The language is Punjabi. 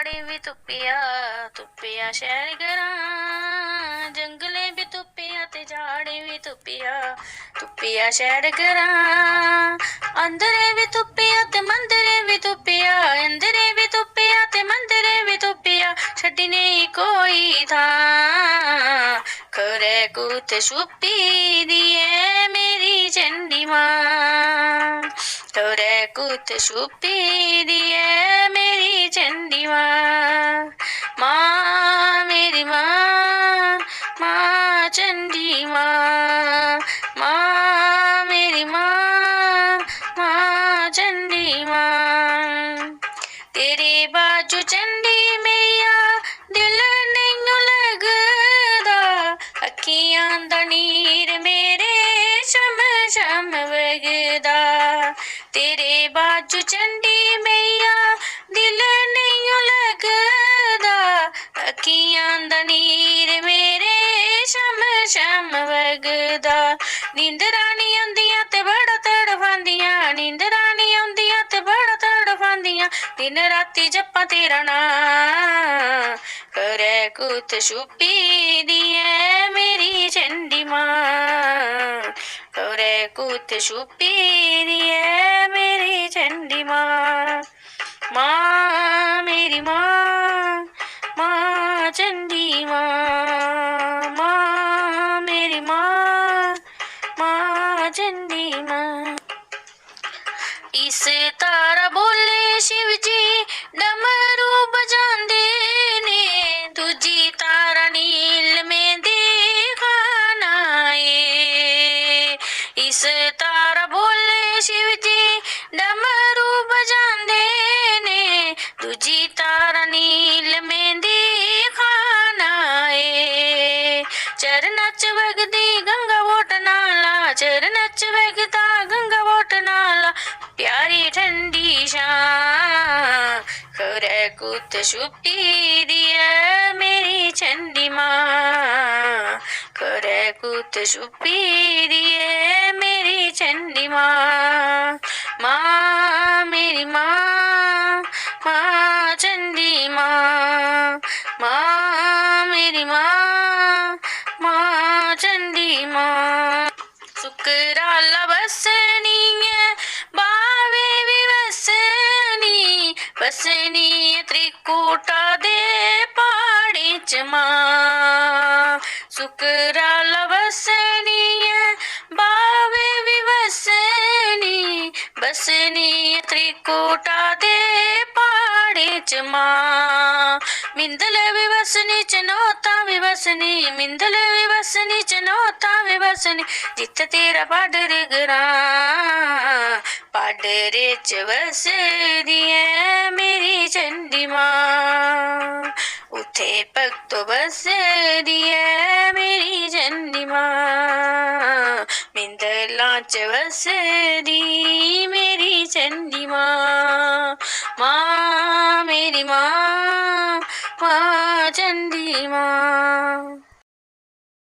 ਵੀ ਤੁੱਪਿਆ ਸ਼ਹਿਰ ਕਰਾਂ, ਜੰਗਲੇ ਵੀ ਤੁੱਪਿਆ ਤੇ ਜਾੜੇ ਵੀ ਤੁੱਪਿਆ ਸ਼ਹਿਰ ਕਰਾਂ। ਅੰਦਰੇ ਵੀ ਤੁੱਪਿਆ ਤੇ ਮੰਦਰੇ ਵੀ ਤੁੱਪਿਆ, ਅੰਦਰੇ ਵੀ ਤੁੱਪਿਆ ਤੇ ਮੰਦਰੇ ਵੀ ਤੁੱਪਿਆ, ਛੱਡੀ ਨਹੀਂ ਕੋਈ ਥਾਂ। ਖਰੇ ਕੁੱਤ ਛੁਪੀ ਦੀ ਏ ਮੇਰੀ ਚੰਡੀ ਮਾਂ, ਖਰੇ ਕੁੱਤ ਛੁਪੀ ਦੀ ਏ ਮੇਰੀ ਚੰਡੀ ਮਾਂ। ਮਾਂ ਮੇਰੀ ਮਾਂ, ਮਾਂ ਚੰਡੀ ਮਾਂ, ਮਾਂ ਮੇਰੀ ਮਾਂ, ਮਾਂ ਚੰਡੀ ਮਾਂ। ਤੇਰੇ ਬਾਝੋਂ ਚੰਡੀ ਮੈया ਦਿਲ ਨੈਨੂੰ ਲੱਗਦਾ, ਅੱਖੀਆਂ ਦਾ ਨੀਰ ਮੇਰੇ ਸ਼ਮ ਸ਼ਮ ਵਗਦਾ। ਤੇਰੇ ਬਾਝੋਂ ਚੰਡੀ ਮੈया ਦਿਲ ਨੈਨੂੰ ਲੱਗਦਾ, ਅੱਖੀਆਂ ਦਾ ਨੀਰ ਮੇਰੇ ਸ਼ਮ ਸ਼ਮ ਵਗਦਾ। ਨੀਂਦਰਾਂ ਨੀ ਆਉਂਦੀਆਂ ਤੇ ਬੜਾ ਤੜਫਾਂਦੀਆਂ, ਨੀਂਦਰਾਂ ਨੀ ਆਉਂਦੀਆਂ ਤੇ ਬੜਾ ਤੜਫਾਂਦੀਆਂ, ਦਿਨ ਰਾਤੀ ਜਪਾਂ ਤੇਰਾ ਨਾਂ। ਖਰੇ ਕੁੱਤ ਛੁਪੀ ਦੀ ਏ ਮੇਰੀ ਚੰਡੀ ਮਾਂ, ਖਰੇ ਕੁੱਤ ਛੁਪੀ ਦੀ ਏ ਮੇਰੀ ਚੰਡੀ ਮਾਂ। ਮਾਂ ਮੇਰੀ ਮਾਂ, ਮਾਂ ਚੰਡੀ ਮਾਂ, ਮਾਂ ਮੇਰੀ ਮਾਂ, ਮਾਂ ਚੰਡੀ ਮਾਂ। ਇਸ ਤਾਰਾ ਬੋਲੇ शिव जी डमरू बजांदे ने, दूजी तारा नील में दिखाना ए। इस तारा बोले शिव जी डमरू बजांदे ने, दूजी तारा नील में दिखाना ए। चरना च वगदी गंगा वोट नाला, चरना च वगदा गंगा वोट नाला, प्यारी ठंडी शां। खरे कुत्त छुपी दी ऐ मेरी चंडी मां, खरे कुत्त छुपी दी ऐ मेरी चंडी मां। मां मेरी मां, मां चंडी मां, मां मेरी मां, मां चंडी मां। सुकराला बसनी है बावे भी वसनी, बसनी त्रिकुटा दे पहाड़ी च मां। सुकराला बसनी है बावे भी वसनी, बसनी त्रिकुटा दे पहाड़ी च मां। मिंदल भी वसनी चनौता भी वसनी, मिंदल भी वसनी चनौता भी वसनी, जित्थे तेरा पाडर ग्रां। पाडरे च वसदी ऐ मेरी चंडी मां, उथे भगतो बसदी ऐ मेरी चंडी मां। मिंदलां च वसदी मेरी चंडी मां। मां मेरी मां, मां चंडी मां।